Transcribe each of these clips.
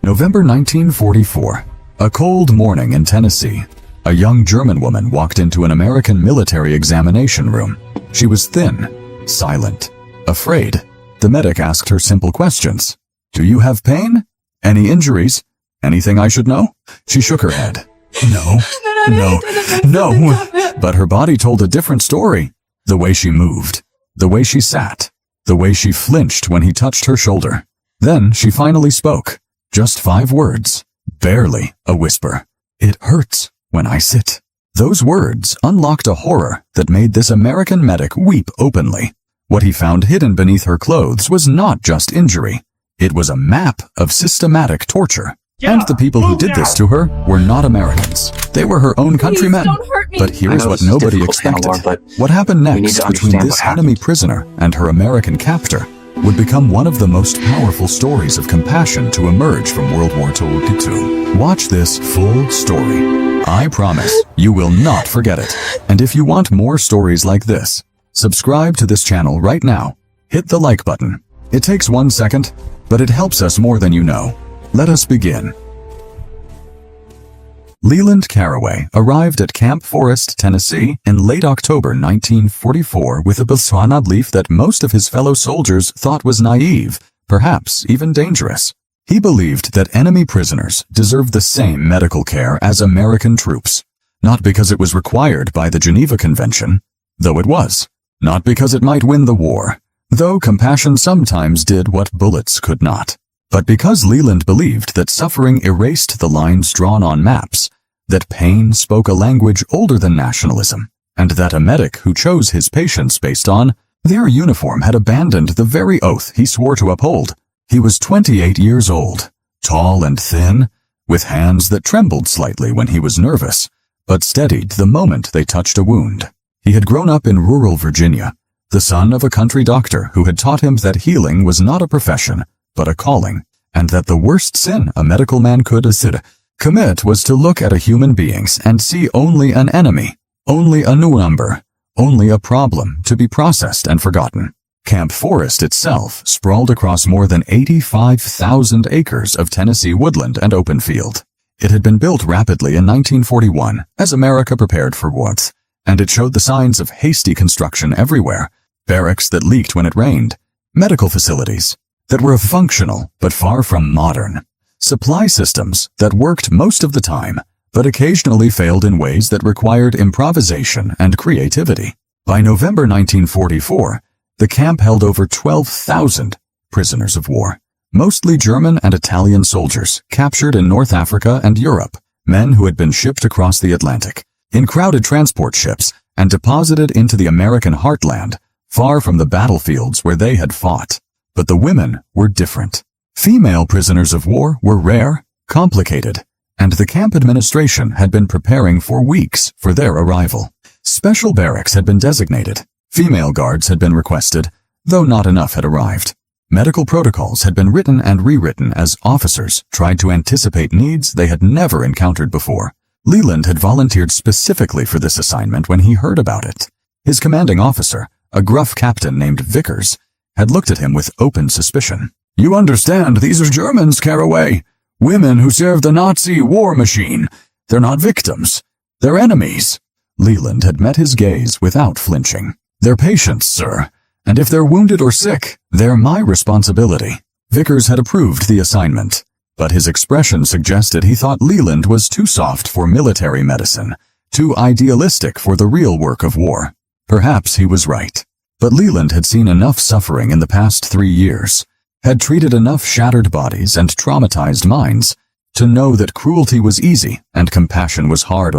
November 1944. A cold morning in Tennessee. A young German woman walked into an American military examination room. She was thin, silent, afraid. The medic asked her simple questions. "Do you have pain? Any injuries? Anything I should know?" She shook her head. No. But her body told a different story. The way she moved, the way she sat, the way she flinched when he touched her shoulder. Then she finally spoke. Just 5 words. Barely a whisper. "It hurts when I sit." Those words unlocked a horror that made this American medic weep openly. What he found hidden beneath her clothes was not just injury. It was a map of systematic torture. And the people who did this to her were not Americans. They were her own countrymen. But here's what nobody expected. What happened next between this enemy prisoner and her American captor would become one of the most powerful stories of compassion to emerge from World War II. Watch this full story. I promise you will not forget it. And if you want more stories like this, subscribe to this channel right now. Hit the like button. It takes 1 second, but it helps us more than you know. Let us begin. Leland Caraway arrived at Camp Forest, Tennessee in late October 1944 with a belief that most of his fellow soldiers thought was naive, perhaps even dangerous. He believed that enemy prisoners deserved the same medical care as American troops, not because it was required by the Geneva Convention, though it was, not because it might win the war, though compassion sometimes did what bullets could not, but because Leland believed that suffering erased the lines drawn on maps, that pain spoke a language older than nationalism, and that a medic who chose his patients based on their uniform had abandoned the very oath he swore to uphold. He was 28 years old, tall and thin, with hands that trembled slightly when he was nervous, but steadied the moment they touched a wound. He had grown up in rural Virginia, the son of a country doctor who had taught him that healing was not a profession, but a calling, and that the worst sin a medical man could commit was to look at a human being and see only an enemy, only a new number, only a problem to be processed and forgotten. Camp Forest itself sprawled across more than 85,000 acres of Tennessee woodland and open field. It had been built rapidly in 1941 as America prepared for warmth, and it showed the signs of hasty construction everywhere. Barracks that leaked when it rained, medical facilities that were functional but far from modern, supply systems that worked most of the time but occasionally failed in ways that required improvisation and creativity. By November 1944, the camp held over 12,000 prisoners of war, mostly German and Italian soldiers captured in North Africa and Europe, men who had been shipped across the Atlantic in crowded transport ships and deposited into the American heartland, far from the battlefields where they had fought. But the women were different. Female prisoners of war were rare, complicated, and the camp administration had been preparing for weeks for their arrival. Special barracks had been designated. Female guards had been requested, though not enough had arrived. Medical protocols had been written and rewritten as officers tried to anticipate needs they had never encountered before. Leland had volunteered specifically for this assignment when he heard about it. His commanding officer, a gruff captain named Vickers, had looked at him with open suspicion. "You understand, these are Germans, Caraway. Women who served the Nazi war machine. They're not victims. They're enemies." Leland had met his gaze without flinching. "They're patients, sir, and if they're wounded or sick, they're my responsibility." Vickers had approved the assignment, but his expression suggested he thought Leland was too soft for military medicine, too idealistic for the real work of war. Perhaps he was right. But Leland had seen enough suffering in the past 3 years, had treated enough shattered bodies and traumatized minds, to know that cruelty was easy and compassion was hard,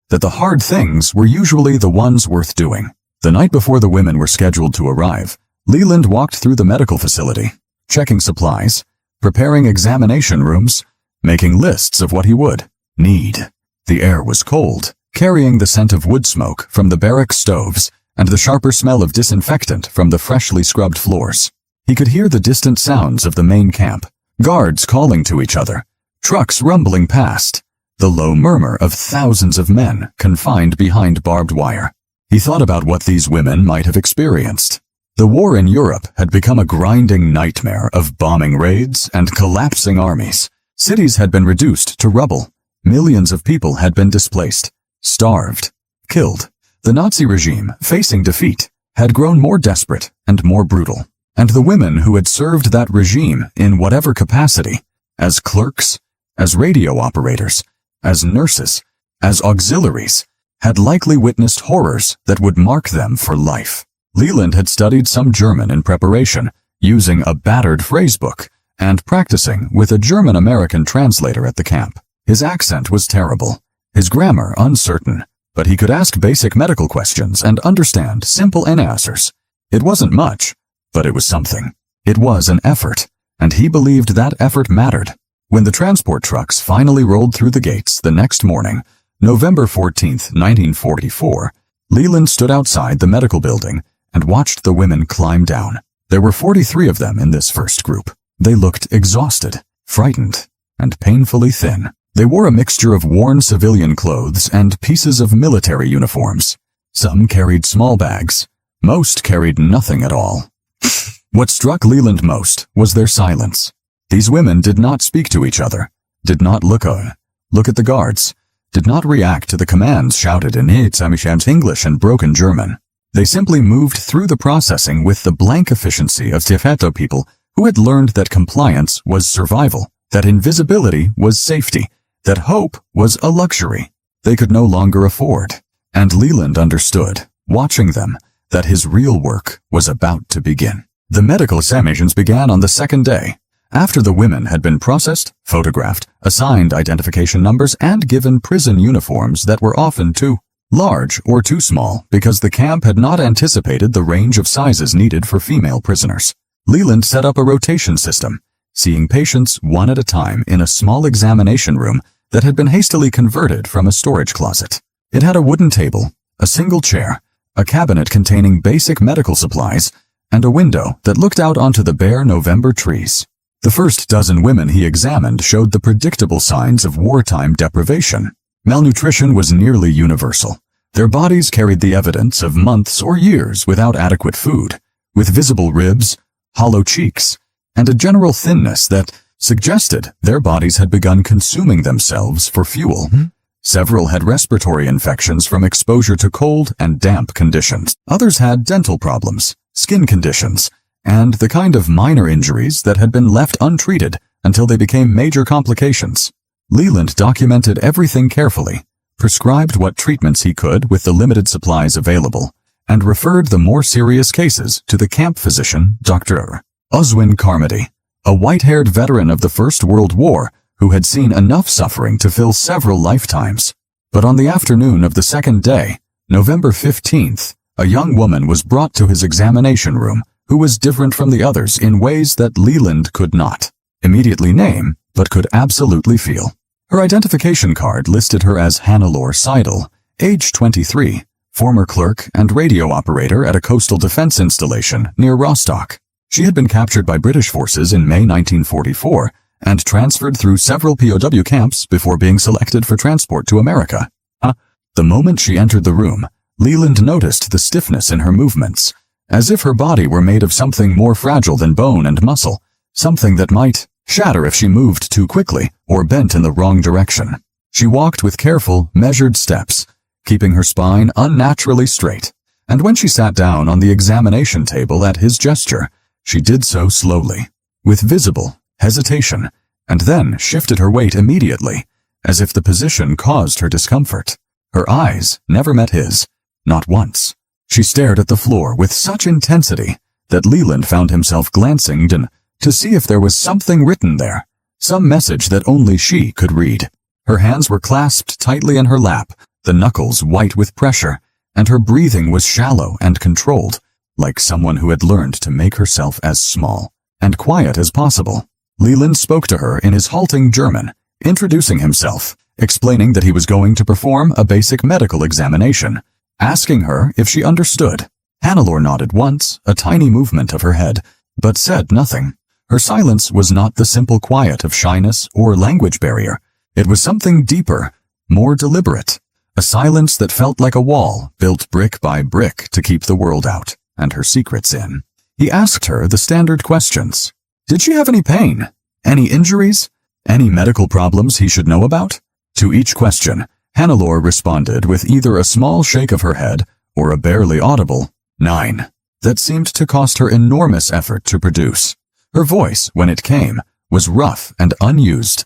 that the hard things were usually the ones worth doing. The night before the women were scheduled to arrive, Leland walked through the medical facility, checking supplies, preparing examination rooms, making lists of what he would need. The air was cold, carrying the scent of wood smoke from the barrack stoves and the sharper smell of disinfectant from the freshly scrubbed floors. He could hear the distant sounds of the main camp, guards calling to each other, trucks rumbling past, the low murmur of thousands of men confined behind barbed wire. He thought about what these women might have experienced. The war in Europe had become a grinding nightmare of bombing raids and collapsing armies, Cities had been reduced to rubble. Millions of people had been displaced, starved, killed. The Nazi regime, facing defeat, had grown more desperate and more brutal. And the women who had served that regime in whatever capacity, as clerks, as radio operators, as nurses, as auxiliaries, had likely witnessed horrors that would mark them for life. Leland had studied some German in preparation, using a battered phrasebook, and practicing with a German-American translator at the camp. His accent was terrible, his grammar uncertain, but he could ask basic medical questions and understand simple answers. It wasn't much, but it was something. It was an effort, and he believed that effort mattered. When the transport trucks finally rolled through the gates the next morning, November 14, 1944, Leland stood outside the medical building and watched the women climb down. There were 43 of them in this first group. They looked exhausted, frightened, and painfully thin. They wore a mixture of worn civilian clothes and pieces of military uniforms. Some carried small bags. Most carried nothing at all. What struck Leland most was their silence. These women did not speak to each other, did not look at the guards, did not react to the commands shouted in English and broken German. They simply moved through the processing with the blank efficiency of Tibeto people who had learned that compliance was survival, that invisibility was safety, that hope was a luxury they could no longer afford. And Leland understood, watching them, that his real work was about to begin. The medical examinations began on the second day. After the women had been processed, photographed, assigned identification numbers, and given prison uniforms that were often too large or too small because the camp had not anticipated the range of sizes needed for female prisoners, Leland set up a rotation system, seeing patients one at a time in a small examination room that had been hastily converted from a storage closet. It had a wooden table, a single chair, a cabinet containing basic medical supplies, and a window that looked out onto the bare November trees. The first dozen women he examined showed the predictable signs of wartime deprivation. Malnutrition was nearly universal. Their bodies carried the evidence of months or years without adequate food, with visible ribs, hollow cheeks, and a general thinness that suggested their bodies had begun consuming themselves for fuel. Several had respiratory infections from exposure to cold and damp conditions. Others had dental problems, skin conditions, and the kind of minor injuries that had been left untreated until they became major complications. Leland documented everything carefully, prescribed what treatments he could with the limited supplies available, and referred the more serious cases to the camp physician, Dr. Oswin Carmody, a white-haired veteran of the First World War who had seen enough suffering to fill several lifetimes. But on the afternoon of the second day, November 15th, a young woman was brought to his examination room who was different from the others in ways that Leland could not immediately name, but could absolutely feel. Her identification card listed her as Hannelore Seidel, age 23, former clerk and radio operator at a coastal defense installation near Rostock. She had been captured by British forces in May 1944 and transferred through several POW camps before being selected for transport to America. The moment she entered the room, Leland noticed the stiffness in her movements, as if her body were made of something more fragile than bone and muscle, something that might shatter if she moved too quickly or bent in the wrong direction. She walked with careful, measured steps, keeping her spine unnaturally straight, and when she sat down on the examination table at his gesture, she did so slowly, with visible hesitation, and then shifted her weight immediately, as if the position caused her discomfort. Her eyes never met his, not once. She stared at the floor with such intensity that Leland found himself glancing down to see if there was something written there, some message that only she could read. Her hands were clasped tightly in her lap, the knuckles white with pressure, and her breathing was shallow and controlled, like someone who had learned to make herself as small and quiet as possible. Leland spoke to her in his halting German, introducing himself, explaining that he was going to perform a basic medical examination, asking her if she understood. Hannelore nodded once, a tiny movement of her head, but said nothing. Her silence was not the simple quiet of shyness or language barrier. It was something deeper, more deliberate, a silence that felt like a wall built brick by brick to keep the world out and her secrets in. He asked her the standard questions. Did she have any pain? Any injuries? Any medical problems he should know about? To each question, Hannelore responded with either a small shake of her head or a barely audible 9 that seemed to cost her enormous effort to produce. Her voice, when it came, was rough and unused,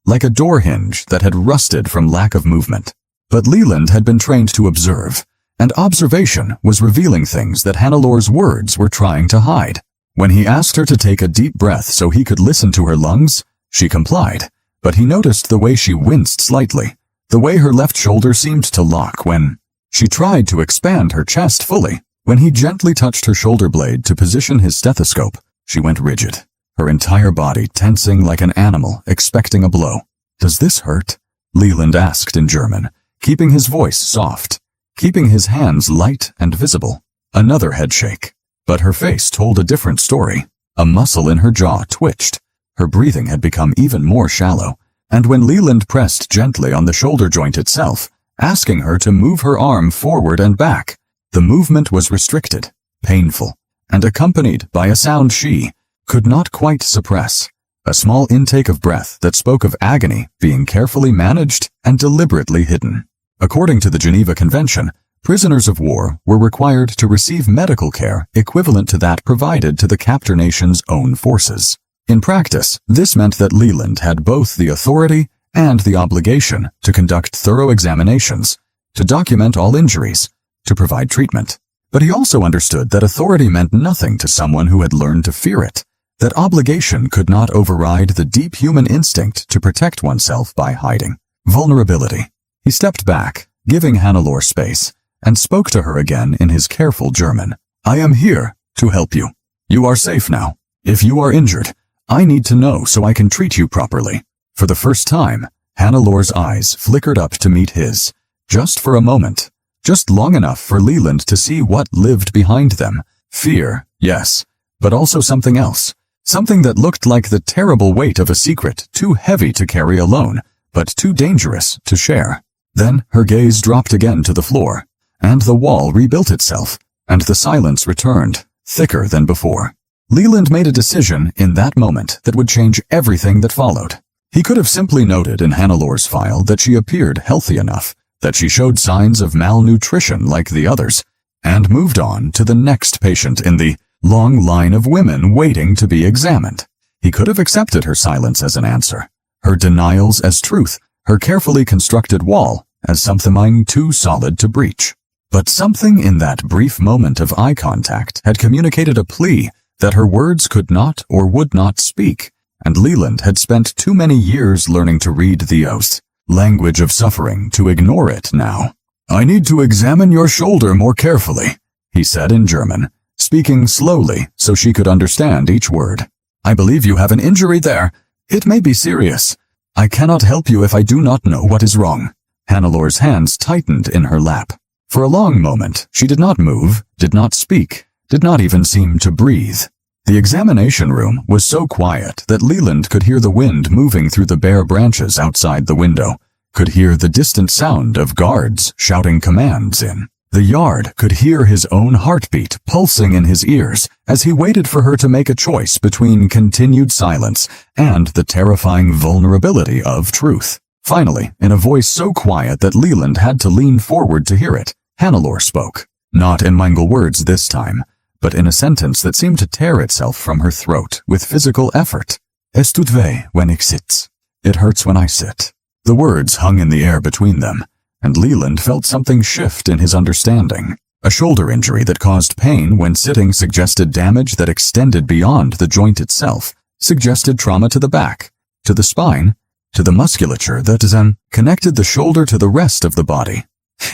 like a door hinge that had rusted from lack of movement. But Leland had been trained to observe, and observation was revealing things that Hannelore's words were trying to hide. When he asked her to take a deep breath so he could listen to her lungs, she complied, but he noticed the way she winced slightly, the way her left shoulder seemed to lock when she tried to expand her chest fully. When he gently touched her shoulder blade to position his stethoscope, she went rigid, her entire body tensing like an animal expecting a blow. "Does this hurt?" Leland asked in German, keeping his voice soft, keeping his hands light and visible. Another headshake. But her face told a different story. A muscle in her jaw twitched. Her breathing had become even more shallow, and when Leland pressed gently on the shoulder joint itself, asking her to move her arm forward and back, the movement was restricted, painful, and accompanied by a sound she could not quite suppress. A small intake of breath that spoke of agony being carefully managed and deliberately hidden. According to the Geneva Convention, prisoners of war were required to receive medical care equivalent to that provided to the captor nation's own forces. In practice, this meant that Leland had both the authority and the obligation to conduct thorough examinations, to document all injuries, to provide treatment. But he also understood that authority meant nothing to someone who had learned to fear it, that obligation could not override the deep human instinct to protect oneself by hiding. Vulnerability. He stepped back, giving Hannelore space, and spoke to her again in his careful German. "I am here to help you. You are safe now. If you are injured, I need to know so I can treat you properly." For the first time, Hannelore's eyes flickered up to meet his, just for a moment, just long enough for Leland to see what lived behind them. Fear, yes, but also something else. Something that looked like the terrible weight of a secret too heavy to carry alone, but too dangerous to share. Then her gaze dropped again to the floor, and the wall rebuilt itself, and the silence returned, thicker than before. Leland made a decision in that moment that would change everything that followed. He could have simply noted in Hannelore's file that she appeared healthy enough, that she showed signs of malnutrition like the others, and moved on to the next patient in the long line of women waiting to be examined. He could have accepted her silence as an answer, her denials as truth, her carefully constructed wall as something too solid to breach. But something in that brief moment of eye contact had communicated a plea that her words could not or would not speak, and Leland had spent too many years learning to read the oath, language of suffering, to ignore it now. "I need to examine your shoulder more carefully," he said in German, speaking slowly so she could understand each word. "I believe you have an injury there. It may be serious. I cannot help you if I do not know what is wrong." Hannelore's hands tightened in her lap. For a long moment, she did not move, did not speak, did not even seem to breathe. The examination room was so quiet that Leland could hear the wind moving through the bare branches outside the window, could hear the distant sound of guards shouting commands in the yard, could hear his own heartbeat pulsing in his ears as he waited for her to make a choice between continued silence and the terrifying vulnerability of truth. Finally, in a voice so quiet that Leland had to lean forward to hear it, Hannelore spoke. Not in mingled words this time, but in a sentence that seemed to tear itself from her throat with physical effort. "Es tut weh wenn ich sitze." It hurts when I sit. The words hung in the air between them, and Leland felt something shift in his understanding. A shoulder injury that caused pain when sitting suggested damage that extended beyond the joint itself, suggested trauma to the back, to the spine, to the musculature that connected the shoulder to the rest of the body.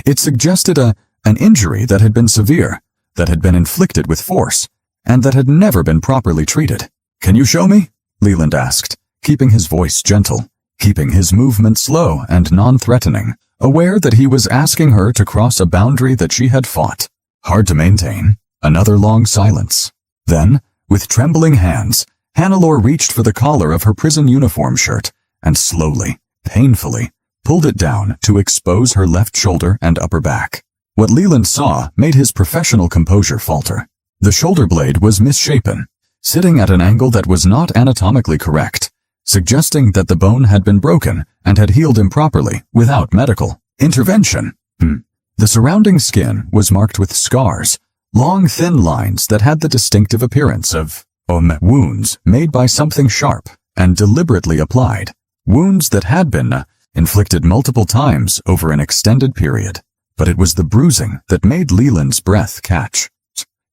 It suggested an injury that had been severe, that had been inflicted with force, and that had never been properly treated. "Can you show me?" Leland asked, keeping his voice gentle, keeping his movement slow and non-threatening, aware that he was asking her to cross a boundary that she had fought. Hard to maintain. Another long silence. Then, with trembling hands, Hannelore reached for the collar of her prison uniform shirt and slowly, painfully, pulled it down to expose her left shoulder and upper back. What Leland saw made his professional composure falter. The shoulder blade was misshapen, sitting at an angle that was not anatomically correct, suggesting that the bone had been broken and had healed improperly without medical intervention. The surrounding skin was marked with scars, long thin lines that had the distinctive appearance of wounds made by something sharp and deliberately applied, wounds that had been inflicted multiple times over an extended period. But it was the bruising that made Leland's breath catch.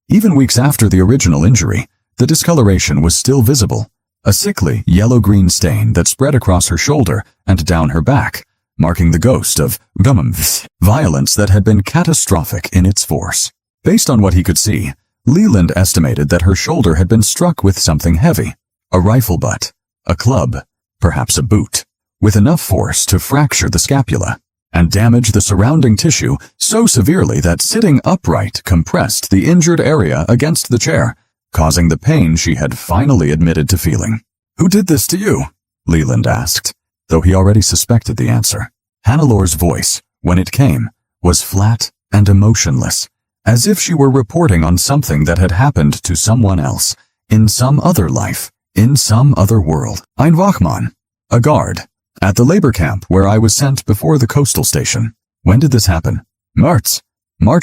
Even weeks after the original injury, the discoloration was still visible, a sickly yellow-green stain that spread across her shoulder and down her back, marking the ghost of violence that had been catastrophic in its force. Based on what he could see, Leland estimated that her shoulder had been struck with something heavy, a rifle butt, a club, perhaps a boot, with enough force to fracture the scapula and damage the surrounding tissue so severely that sitting upright compressed the injured area against the chair, causing the pain she had finally admitted to feeling. "Who did this to you?" Leland asked, though he already suspected the answer. Hannelor's voice, when it came, was flat and emotionless, as if she were reporting on something that had happened to someone else, in some other life, in some other world. "Ein Wachmann, a guard, at the labor camp where I was sent before the coastal station." "When did this happen?" March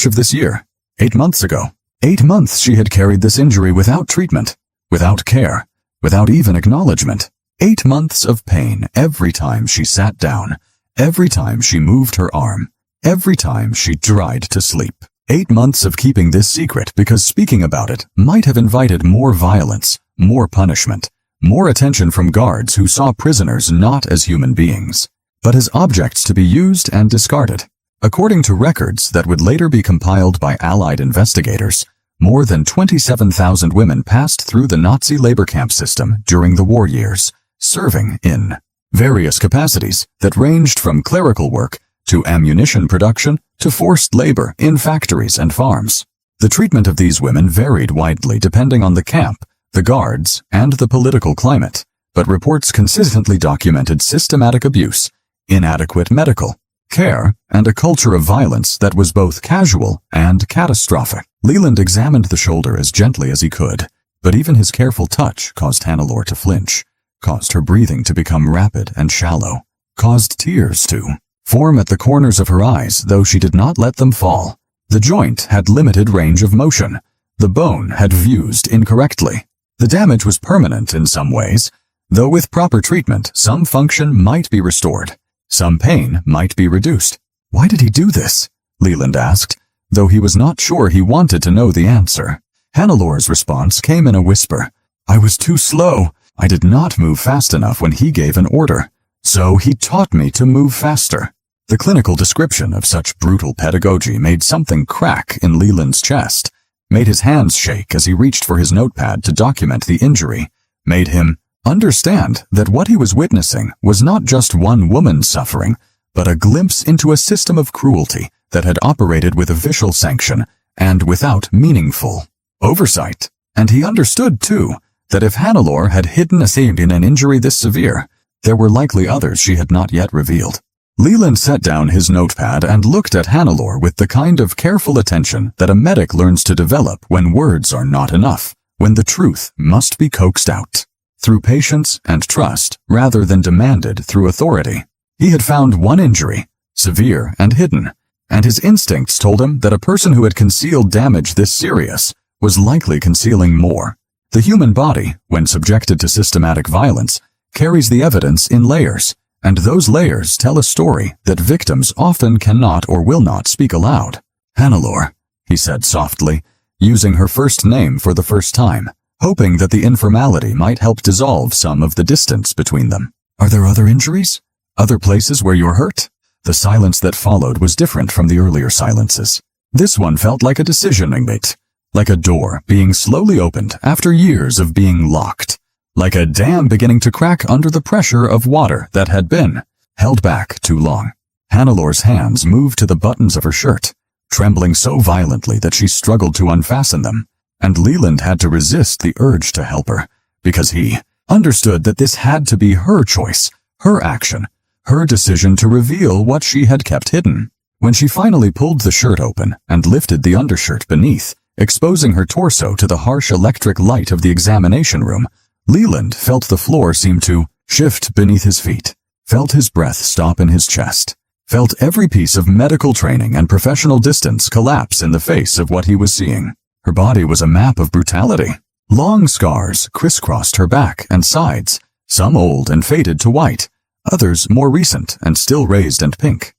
of this year. 8 months ago." 8 months she had carried this injury without treatment, without care, without even acknowledgement. 8 months of pain every time she sat down, every time she moved her arm, every time she tried to sleep. 8 months of keeping this secret because speaking about it might have invited more violence, more punishment, more attention from guards who saw prisoners not as human beings, but as objects to be used and discarded. According to records that would later be compiled by Allied investigators, more than 27,000 women passed through the Nazi labor camp system during the war years, serving in various capacities that ranged from clerical work to ammunition production to forced labor in factories and farms. The treatment of these women varied widely depending on the camp, the guards, and the political climate, but reports consistently documented systematic abuse, inadequate medical care, and a culture of violence that was both casual and catastrophic. Leland examined the shoulder as gently as he could, but even his careful touch caused Hannelor to flinch, caused her breathing to become rapid and shallow, caused tears to form at the corners of her eyes, though she did not let them fall. The joint had limited range of motion. The bone had fused incorrectly. The damage was permanent in some ways, though with proper treatment, some function might be restored. Some pain might be reduced. "Why did he do this?" Leland asked, though he was not sure he wanted to know the answer. Hannelor's response came in a whisper. "I was too slow. I did not move fast enough when he gave an order. So he taught me to move faster." The clinical description of such brutal pedagogy made something crack in Leland's chest, made his hands shake as he reached for his notepad to document the injury, made him understand that what he was witnessing was not just one woman's suffering, but a glimpse into a system of cruelty that had operated with official sanction and without meaningful oversight. And he understood, too, that if Hannelor had hidden a thing in an injury this severe, there were likely others she had not yet revealed. Leland set down his notepad and looked at Hannelor with the kind of careful attention that a medic learns to develop when words are not enough, when the truth must be coaxed out through patience and trust rather than demanded through authority. He had found one injury, severe and hidden, and his instincts told him that a person who had concealed damage this serious was likely concealing more. The human body, when subjected to systematic violence, carries the evidence in layers, and those layers tell a story that victims often cannot or will not speak aloud. "Hannelor," he said softly, using her first name for the first time, hoping that the informality might help dissolve some of the distance between them. "Are there other injuries? Other places where you're hurt?" The silence that followed was different from the earlier silences. This one felt like a decisioning bait, like a door being slowly opened after years of being locked, like a dam beginning to crack under the pressure of water that had been held back too long. Hannelor's hands moved to the buttons of her shirt, trembling so violently that she struggled to unfasten them, and Leland had to resist the urge to help her, because he understood that this had to be her choice, her action, her decision to reveal what she had kept hidden. When she finally pulled the shirt open and lifted the undershirt beneath, exposing her torso to the harsh electric light of the examination room, Leland felt the floor seem to shift beneath his feet, felt his breath stop in his chest, felt every piece of medical training and professional distance collapse in the face of what he was seeing. Her body was a map of brutality. Long scars crisscrossed her back and sides, some old and faded to white, others more recent and still raised and pink.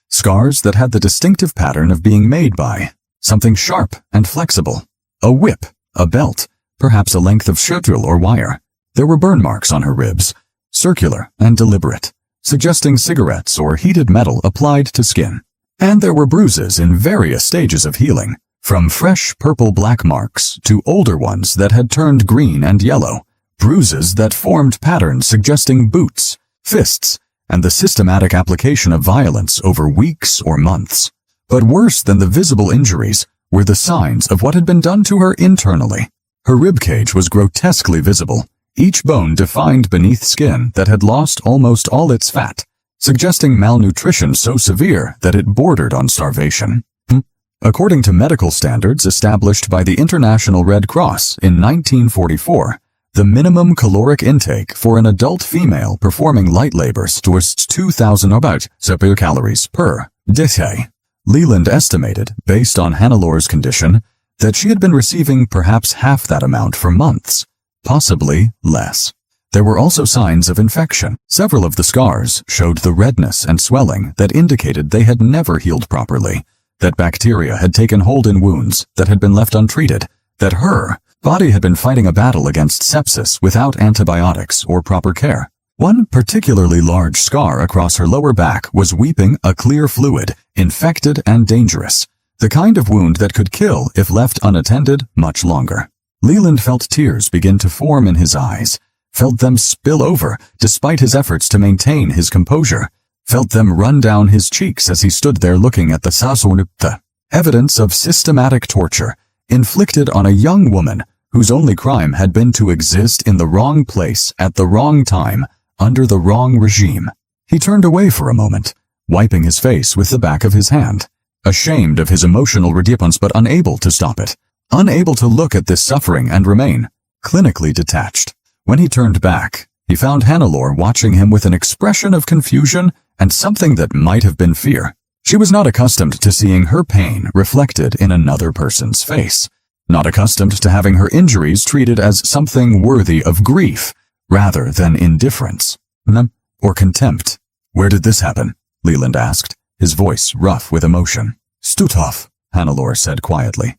Scars that had the distinctive pattern of being made by something sharp and flexible. A whip, a belt, perhaps a length of shuttle or wire. There were burn marks on her ribs, circular and deliberate, suggesting cigarettes or heated metal applied to skin. And there were bruises in various stages of healing, from fresh purple-black marks to older ones that had turned green and yellow, bruises that formed patterns suggesting boots, fists, and the systematic application of violence over weeks or months. But worse than the visible injuries were the signs of what had been done to her internally. Her ribcage was grotesquely visible, each bone defined beneath skin that had lost almost all its fat, suggesting malnutrition so severe that it bordered on starvation. According to medical standards established by the International Red Cross in 1944, the minimum caloric intake for an adult female performing light labors was 2,000 calories per day. Leland estimated, based on Hannelor's condition, that she had been receiving perhaps half that amount for months, possibly less. There were also signs of infection. Several of the scars showed the redness and swelling that indicated they had never healed properly, that bacteria had taken hold in wounds that had been left untreated, that her body had been fighting a battle against sepsis without antibiotics or proper care. One particularly large scar across her lower back was weeping a clear fluid, infected and dangerous, the kind of wound that could kill if left unattended much longer. Leland felt tears begin to form in his eyes, felt them spill over despite his efforts to maintain his composure, felt them run down his cheeks as he stood there looking at the evidence of systematic torture inflicted on a young woman whose only crime had been to exist in the wrong place at the wrong time under the wrong regime. He turned away for a moment, wiping his face with the back of his hand, ashamed of his emotional response but unable to stop it, unable to look at this suffering and remain clinically detached. When he turned back, he found Hannelor watching him with an expression of confusion and something that might have been fear. She was not accustomed to seeing her pain reflected in another person's face, not accustomed to having her injuries treated as something worthy of grief, rather than indifference, or contempt. "Where did this happen?" Leland asked, his voice rough with emotion. "Stutthof," Hannelor said quietly.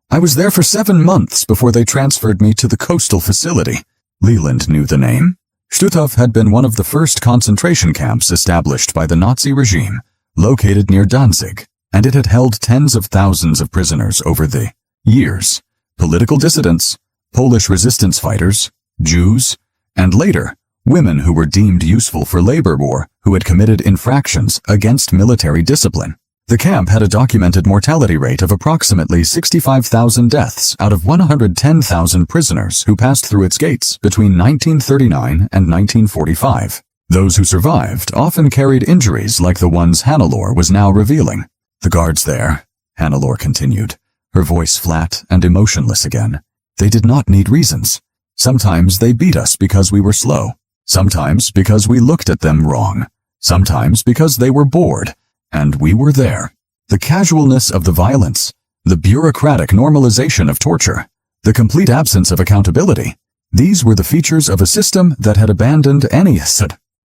"I was there for 7 months before they transferred me to the coastal facility." Leland knew the name. Stutthof had been one of the first concentration camps established by the Nazi regime, located near Danzig, and it had held tens of thousands of prisoners over the years. Political dissidents, Polish resistance fighters, Jews, and later, women who were deemed useful for labor war who had committed infractions against military discipline. The camp had a documented mortality rate of approximately 65,000 deaths out of 110,000 prisoners who passed through its gates between 1939 and 1945. Those who survived often carried injuries like the ones Hannelor was now revealing. "The guards there," Hannelor continued, her voice flat and emotionless again. "They did not need reasons. Sometimes they beat us because we were slow. Sometimes because we looked at them wrong. Sometimes because they were bored. And we were there. The casualness of the violence, the bureaucratic normalization of torture, the complete absence of accountability, these were the features of a system that had abandoned any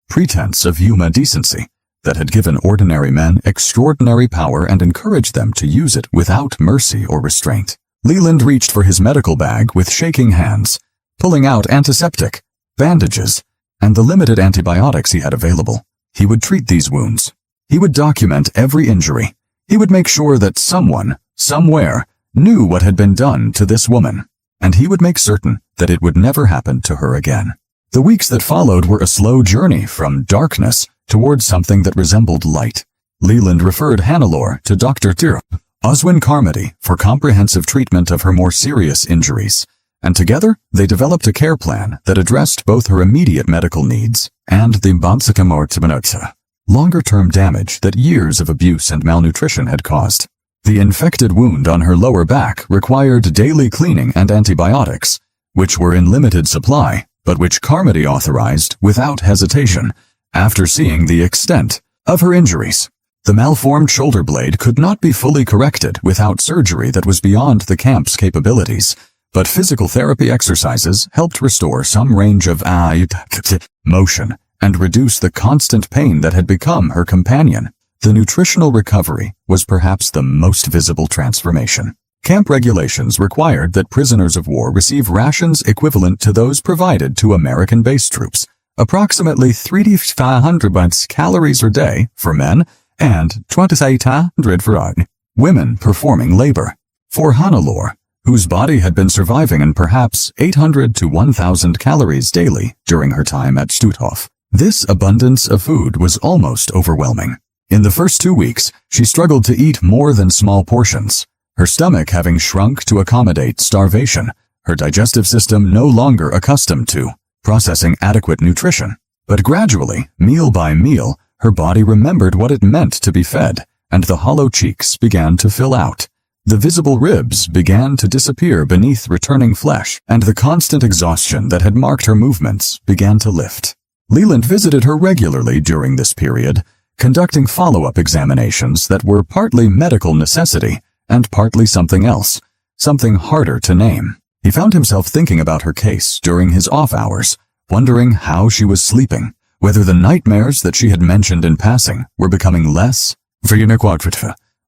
pretense of human decency, that had given ordinary men extraordinary power and encouraged them to use it without mercy or restraint." Leland reached for his medical bag with shaking hands, pulling out antiseptic, bandages, and the limited antibiotics he had available. He would treat these wounds. He would document every injury. He would make sure that someone, somewhere, knew what had been done to this woman, and he would make certain that it would never happen to her again. The weeks that followed were a slow journey from darkness towards something that resembled light. Leland referred Hannelor to Dr. Oswin Carmody for comprehensive treatment of her more serious injuries, and together they developed a care plan that addressed both her immediate medical needs and the longer-term damage that years of abuse and malnutrition had caused. The infected wound on her lower back required daily cleaning and antibiotics, which were in limited supply but which Carmody authorized without hesitation after seeing the extent of her injuries. The malformed shoulder blade could not be fully corrected without surgery that was beyond the camp's capabilities, but physical therapy exercises helped restore some range of motion and reduce the constant pain that had become her companion. The nutritional recovery was perhaps the most visible transformation. Camp regulations required that prisoners of war receive rations equivalent to those provided to American-based troops, approximately 3,500 calories a day for men and 2,800 for women performing labor. For Hannelore, whose body had been surviving on perhaps 800 to 1,000 calories daily during her time at Stutthof, this abundance of food was almost overwhelming. In the first 2 weeks, she struggled to eat more than small portions, her stomach having shrunk to accommodate starvation, her digestive system no longer accustomed to processing adequate nutrition. But gradually, meal by meal, her body remembered what it meant to be fed, and the hollow cheeks began to fill out. The visible ribs began to disappear beneath returning flesh, and the constant exhaustion that had marked her movements began to lift. Leland visited her regularly during this period, conducting follow-up examinations that were partly medical necessity and partly something else, something harder to name. He found himself thinking about her case during his off hours, wondering how she was sleeping, whether the nightmares that she had mentioned in passing were becoming less,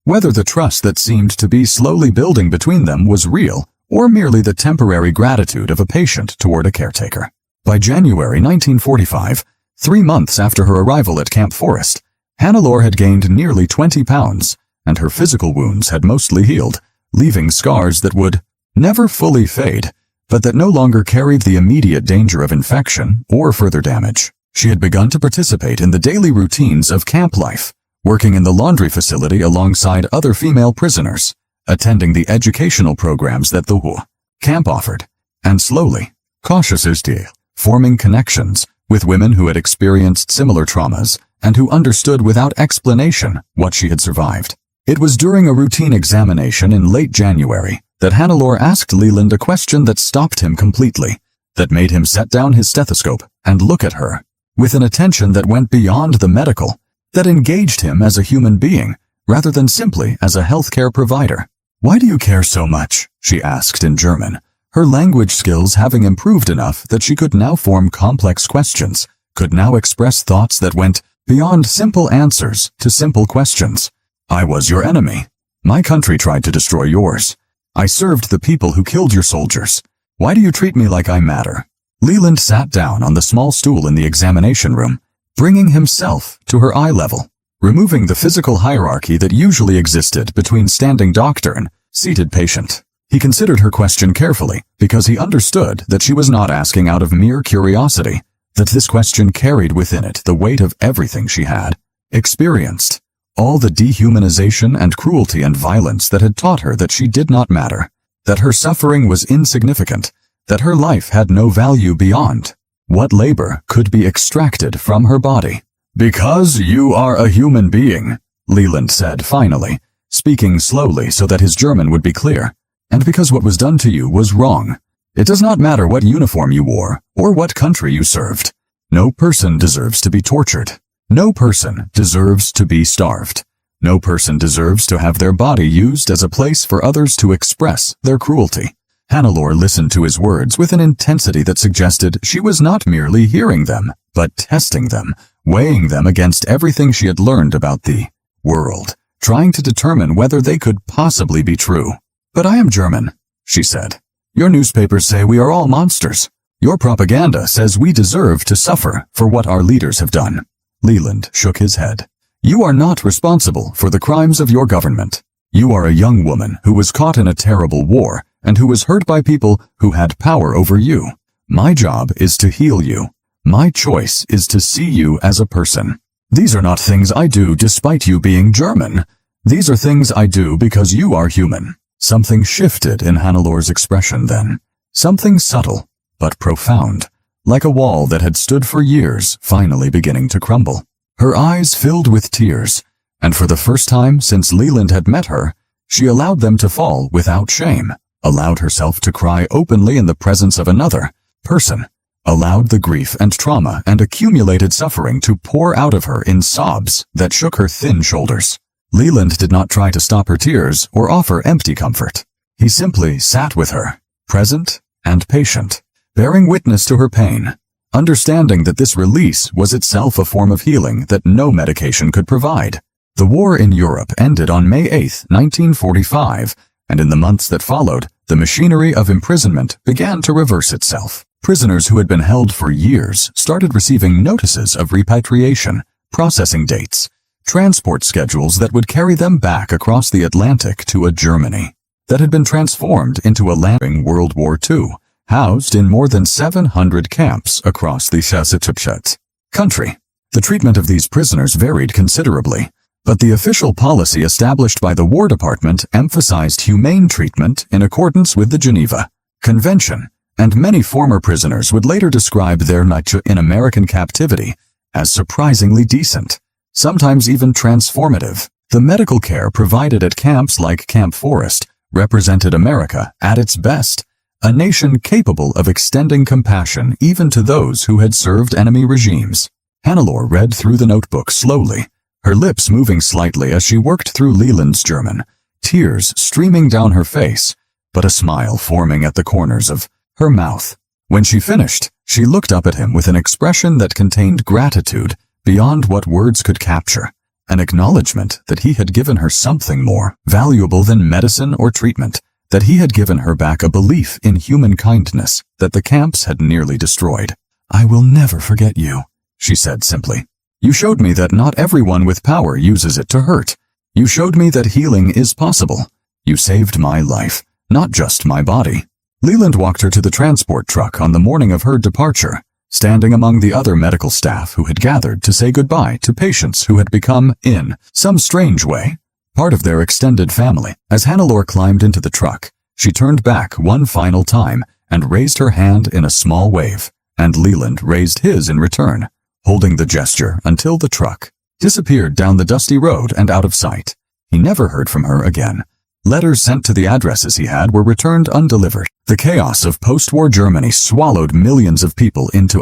whether the trust that seemed to be slowly building between them was real or merely the temporary gratitude of a patient toward a caretaker. By January 1945, 3 months after her arrival at Camp Forest, Hannelore had gained nearly 20 pounds, and her physical wounds had mostly healed, leaving scars that would never fully fade, but that no longer carried the immediate danger of infection or further damage. She had begun to participate in the daily routines of camp life, working in the laundry facility alongside other female prisoners, attending the educational programs that the camp offered, and slowly, cautiously, forming connections with women who had experienced similar traumas and who understood without explanation what she had survived. It was during a routine examination in late January that Hannelore asked Leland a question that stopped him completely, that made him set down his stethoscope and look at her, with an attention that went beyond the medical, that engaged him as a human being, rather than simply as a healthcare provider. "Why do you care so much?" she asked in German, her language skills having improved enough that she could now form complex questions, could now express thoughts that went beyond simple answers to simple questions. "I was your enemy. My country tried to destroy yours. I served the people who killed your soldiers. Why do you treat me like I matter?" Leland sat down on the small stool in the examination room, bringing himself to her eye level, removing the physical hierarchy that usually existed between standing doctor and seated patient. He considered her question carefully because he understood that she was not asking out of mere curiosity, that this question carried within it the weight of everything she had experienced, all the dehumanization and cruelty and violence that had taught her that she did not matter, that her suffering was insignificant, that her life had no value beyond what labor could be extracted from her body. "Because you are a human being," Leland said finally, speaking slowly so that his German would be clear, "and because what was done to you was wrong. It does not matter what uniform you wore or what country you served. No person deserves to be tortured. No person deserves to be starved. No person deserves to have their body used as a place for others to express their cruelty." Hannelore listened to his words with an intensity that suggested she was not merely hearing them, but testing them, weighing them against everything she had learned about the world, trying to determine whether they could possibly be true. "But I am German," she said. "Your newspapers say we are all monsters. Your propaganda says we deserve to suffer for what our leaders have done." Leland shook his head. "You are not responsible for the crimes of your government. You are a young woman who was caught in a terrible war and who was hurt by people who had power over you. My job is to heal you. My choice is to see you as a person. These are not things I do despite you being German. These are things I do because you are human." Something shifted in Hannelore's expression then. Something subtle, but profound, like a wall that had stood for years finally beginning to crumble. Her eyes filled with tears, and for the first time since Leland had met her, she allowed them to fall without shame, allowed herself to cry openly in the presence of another person, allowed the grief and trauma and accumulated suffering to pour out of her in sobs that shook her thin shoulders. Leland did not try to stop her tears or offer empty comfort. He simply sat with her, present and patient, bearing witness to her pain, understanding that this release was itself a form of healing that no medication could provide. The war in Europe ended on May 8, 1945, and in the months that followed, the machinery of imprisonment began to reverse itself. Prisoners who had been held for years started receiving notices of repatriation, processing dates, transport schedules that would carry them back across the Atlantic to a Germany that had been transformed into a landing World War II, housed in more than 700 camps across the country. The treatment of these prisoners varied considerably, but the official policy established by the War Department emphasized humane treatment in accordance with the Geneva Convention, and many former prisoners would later describe their night in American captivity as surprisingly decent, sometimes even transformative. The medical care provided at camps like Camp Forest represented America at its best, a nation capable of extending compassion even to those who had served enemy regimes. Hannelore read through the notebook slowly, her lips moving slightly as she worked through Leland's German, tears streaming down her face, but a smile forming at the corners of her mouth. When she finished, she looked up at him with an expression that contained gratitude beyond what words could capture, an acknowledgement that he had given her something more valuable than medicine or treatment, that he had given her back a belief in human kindness that the camps had nearly destroyed. "I will never forget you," she said simply. "You showed me that not everyone with power uses it to hurt. You showed me that healing is possible. You saved my life, not just my body." Leland walked her to the transport truck on the morning of her departure, standing among the other medical staff who had gathered to say goodbye to patients who had become, in some strange way, part of their extended family. As Hannelore climbed into the truck, she turned back one final time and raised her hand in a small wave, and Leland raised his in return, holding the gesture until the truck disappeared down the dusty road and out of sight. He never heard from her again. Letters sent to the addresses he had were returned undelivered. The chaos of post-war Germany swallowed millions of people into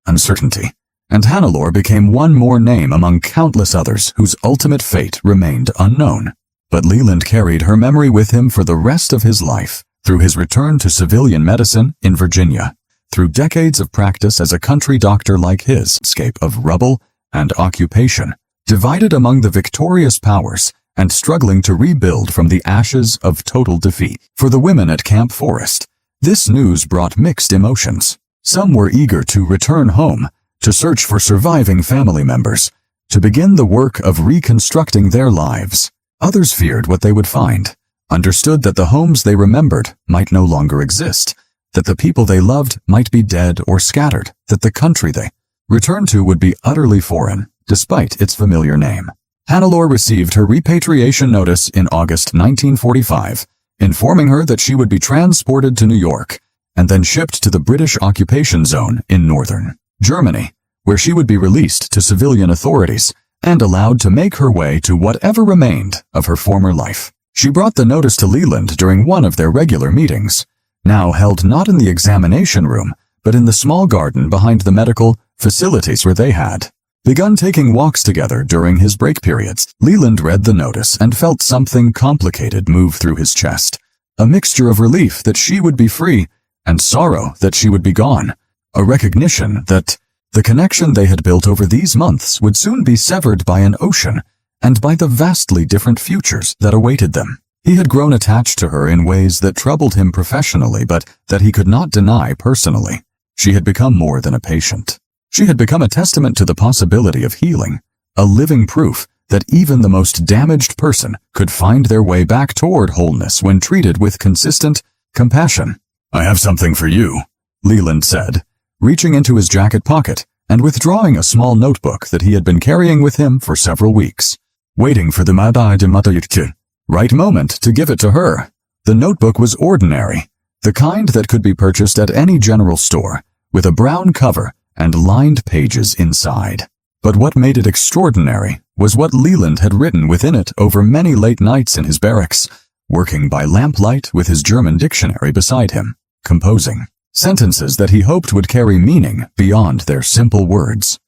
uncertainty, and Hannelore became one more name among countless others whose ultimate fate remained unknown. But Leland carried her memory with him for the rest of his life, through his return to civilian medicine in Virginia, through decades of practice as a country doctor like his, escape of rubble and occupation, divided among the victorious powers, and struggling to rebuild from the ashes of total defeat. For the women at Camp Forest, this news brought mixed emotions. Some were eager to return home, to search for surviving family members, to begin the work of reconstructing their lives. Others feared what they would find, understood that the homes they remembered might no longer exist, that the people they loved might be dead or scattered, that the country they returned to would be utterly foreign, despite its familiar name. Hannelore received her repatriation notice in August 1945, informing her that she would be transported to New York, and then shipped to the British occupation zone in northern Germany, where she would be released to civilian authorities and allowed to make her way to whatever remained of her former life. She brought the notice to Leland during one of their regular meetings, now held not in the examination room, but in the small garden behind the medical facilities where they had begun taking walks together during his break periods. Leland read the notice and felt something complicated move through his chest, a mixture of relief that she would be free and sorrow that she would be gone, a recognition that the connection they had built over these months would soon be severed by an ocean and by the vastly different futures that awaited them. He had grown attached to her in ways that troubled him professionally, but that he could not deny personally. She had become more than a patient. She had become a testament to the possibility of healing, a living proof that even the most damaged person could find their way back toward wholeness when treated with consistent compassion. "I have something for you," Leland said, reaching into his jacket pocket and withdrawing a small notebook that he had been carrying with him for several weeks, waiting for the right moment to give it to her. The notebook was ordinary, the kind that could be purchased at any general store, with a brown cover and lined pages inside. But what made it extraordinary was what Leland had written within it over many late nights in his barracks, working by lamplight with his German dictionary beside him, composing. sentences that he hoped would carry meaning beyond their simple words.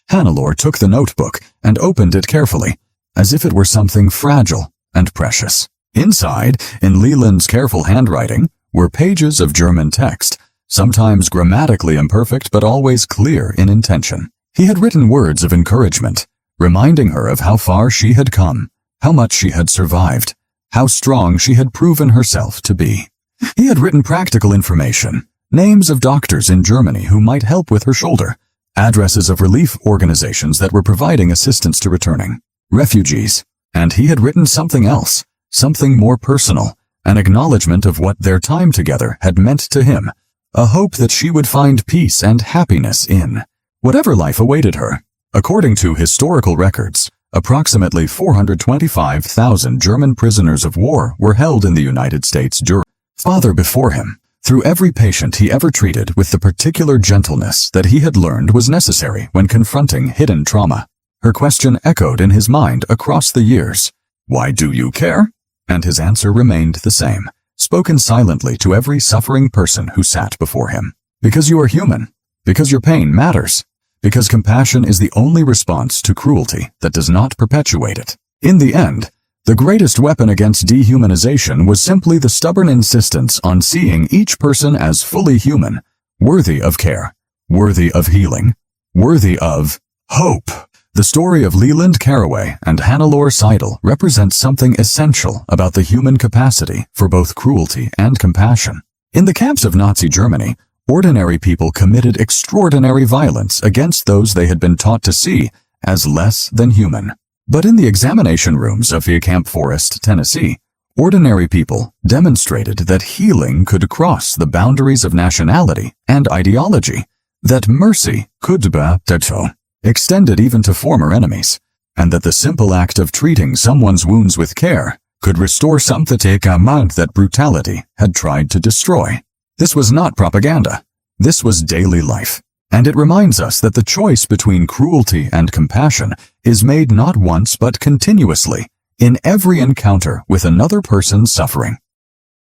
Hannelore took the notebook and opened it carefully, as if it were something fragile and precious. Inside, in Leland's careful handwriting, were pages of German text, sometimes grammatically imperfect but always clear in intention. He had written words of encouragement, reminding her of how far she had come, how much she had survived, how strong she had proven herself to be. He had written practical information, names of doctors in Germany who might help with her shoulder, addresses of relief organizations that were providing assistance to returning refugees, and he had written something else, something more personal, an acknowledgement of what their time together had meant to him, a hope that she would find peace and happiness in whatever life awaited her. According to historical records, approximately 425,000 German prisoners of war were held in the United States during father before him, through every patient he ever treated with the particular gentleness that he had learned was necessary when confronting hidden trauma. Her question echoed in his mind across the years. "Why do you care?" And his answer remained the same, spoken silently to every suffering person who sat before him. "Because you are human. Because your pain matters. Because compassion is the only response to cruelty that does not perpetuate it." In the end, the greatest weapon against dehumanization was simply the stubborn insistence on seeing each person as fully human, worthy of care, worthy of healing, worthy of hope. The story of Leland Carraway and Hannelore Seidel represents something essential about the human capacity for both cruelty and compassion. In the camps of Nazi Germany, ordinary people committed extraordinary violence against those they had been taught to see as less than human. But in the examination rooms of Camp Forest, Tennessee, ordinary people demonstrated that healing could cross the boundaries of nationality and ideology, that mercy could be extended even to former enemies, and that the simple act of treating someone's wounds with care could restore something that brutality had tried to destroy. This was not propaganda. This was daily life. And it reminds us that the choice between cruelty and compassion is made not once but continuously, in every encounter with another person's suffering.